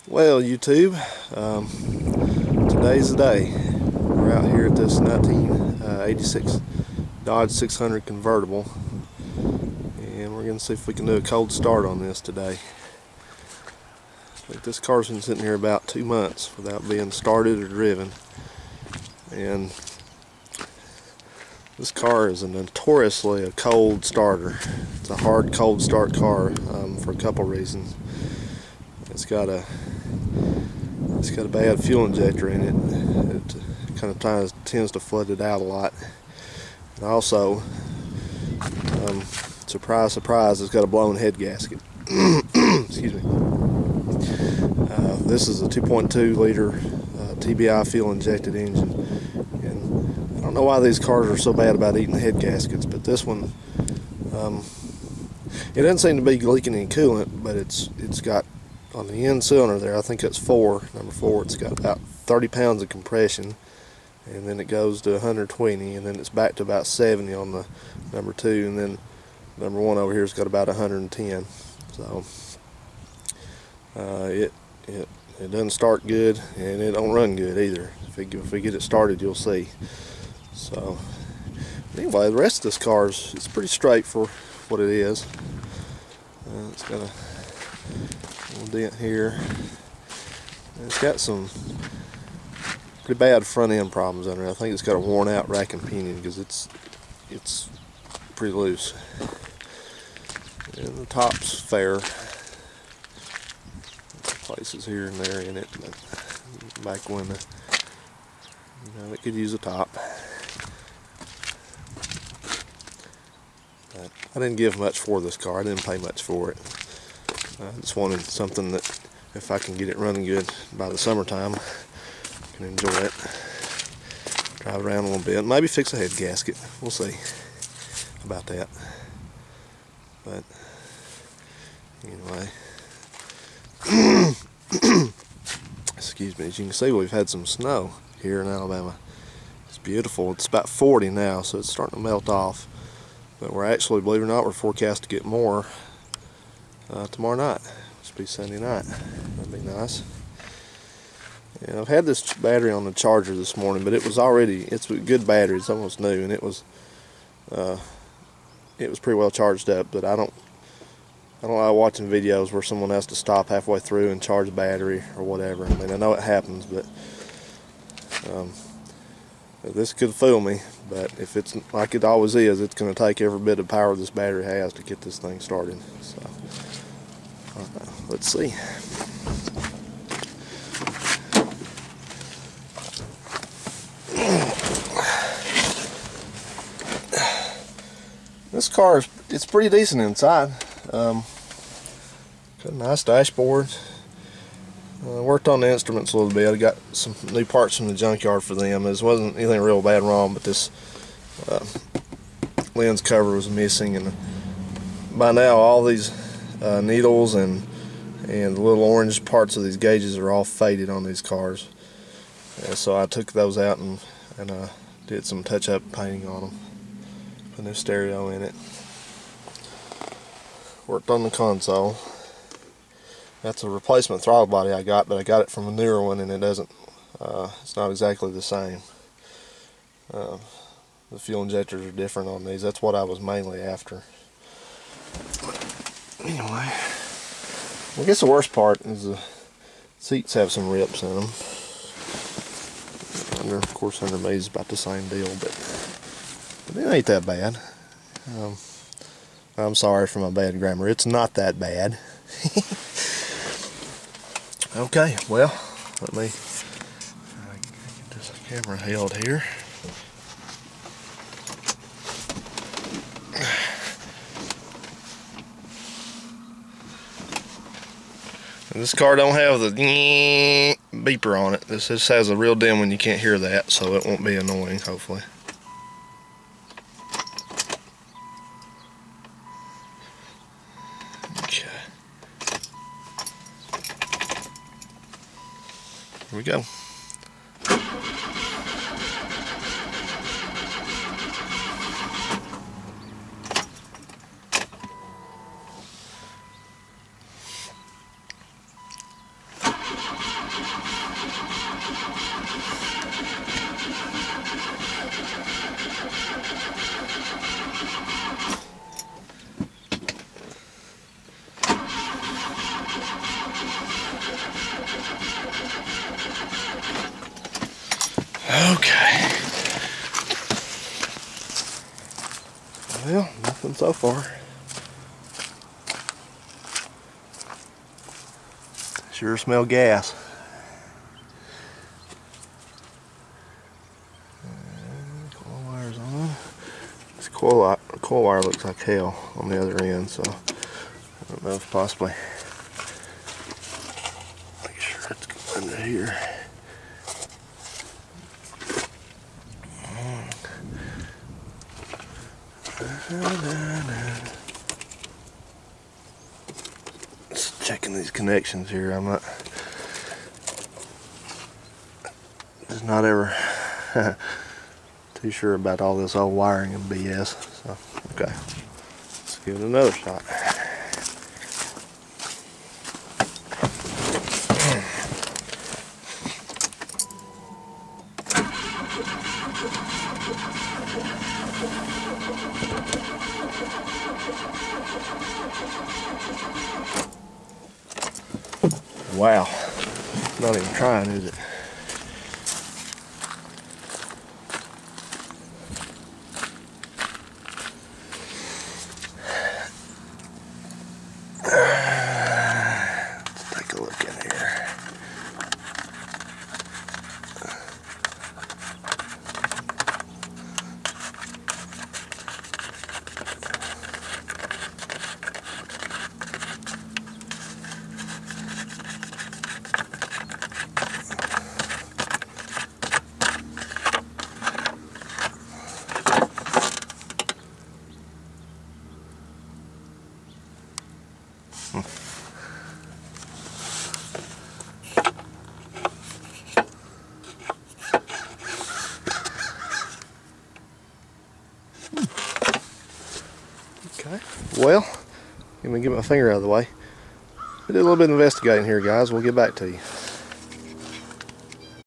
Well, YouTube, today's the day. We're out here at this 1986 Dodge 600 convertible, and we're going to see if we can do a cold start on this today. I think this car's been sitting here about 2 months without being started or driven, and this car is notoriously a cold starter. It's a hard cold start car for a couple reasons. It's got a bad fuel injector in it. It kind of tends to flood it out a lot. And also, surprise, surprise, it's got a blown head gasket. Excuse me. This is a 2.2 liter TBI fuel injected engine, and I don't know why these cars are so bad about eating head gaskets, but this one, it doesn't seem to be leaking any coolant, but it's got on the end cylinder there, I think it's number 4, it's got about 30 pounds of compression, and then it goes to 120, and then it's back to about 70 on the number 2, and then number 1 over here's got about 110. So it doesn't start good, and it don't run good either. If we get it started, you'll see. So anyway, the rest of this car it's pretty straight for what it is. It's got a little dent here. It's got some pretty bad front end problems under it. I think it's got a worn out rack and pinion because it's pretty loose. And the top's fair. Places here and there in it, but back window, it could use a top. But I didn't give much for this car. I didn't pay much for it. I just wanted something that, if I can get it running good by the summertime, I can enjoy it. Drive around a little bit. Maybe fix a head gasket. We'll see about that. But anyway. Excuse me, as you can see, we've had some snow here in Alabama. It's beautiful. It's about 40 now, so it's starting to melt off. But we're actually, believe it or not, we're forecast to get more tomorrow night. It's be Sunday night. That'd be nice. And I've had this battery on the charger this morning, but it's a good battery. It's almost new, and it was pretty well charged up. But I don't like watching videos where someone has to stop halfway through and charge the battery or whatever. I mean, I know it happens, but this could fool me. But if it's like it always is, it's going to take every bit of power this battery has to get this thing started. So, let's see. This car it's pretty decent inside. Got a nice dashboard. Worked on the instruments a little bit. I got some new parts from the junkyard for them. There wasn't anything real bad wrong, but this lens cover was missing, and by now all these needles and the little orange parts of these gauges are all faded on these cars. So I took those out and did some touch-up painting on them. Put a new stereo in it. Worked on the console. That's a replacement throttle body I got, but I got it from a newer one, and it's not exactly the same. The fuel injectors are different on these. That's what I was mainly after. Anyway, I guess the worst part is the seats have some rips in them. Of course, under me is about the same deal, but it ain't that bad. I'm sorry for my bad grammar. It's not that bad. Okay, well, let me get this camera held here. And this car don't have the beeper on it. This just has a real dim one. You can't hear that, so it won't be annoying, hopefully. Here we go. Okay. Well, nothing so far. Sure smell gas. Coil wire's on. This coil wire looks like hell on the other end, so I don't know if possibly. Make sure it's under here. Just checking these connections here. I'm just not ever too sure about all this old wiring and BS. So, okay, let's give it another shot. Wow, not even trying, is it? Let's take a look in here. Okay, well, let me get my finger out of the way. We did a little bit of investigating here, guys. We'll get back to you.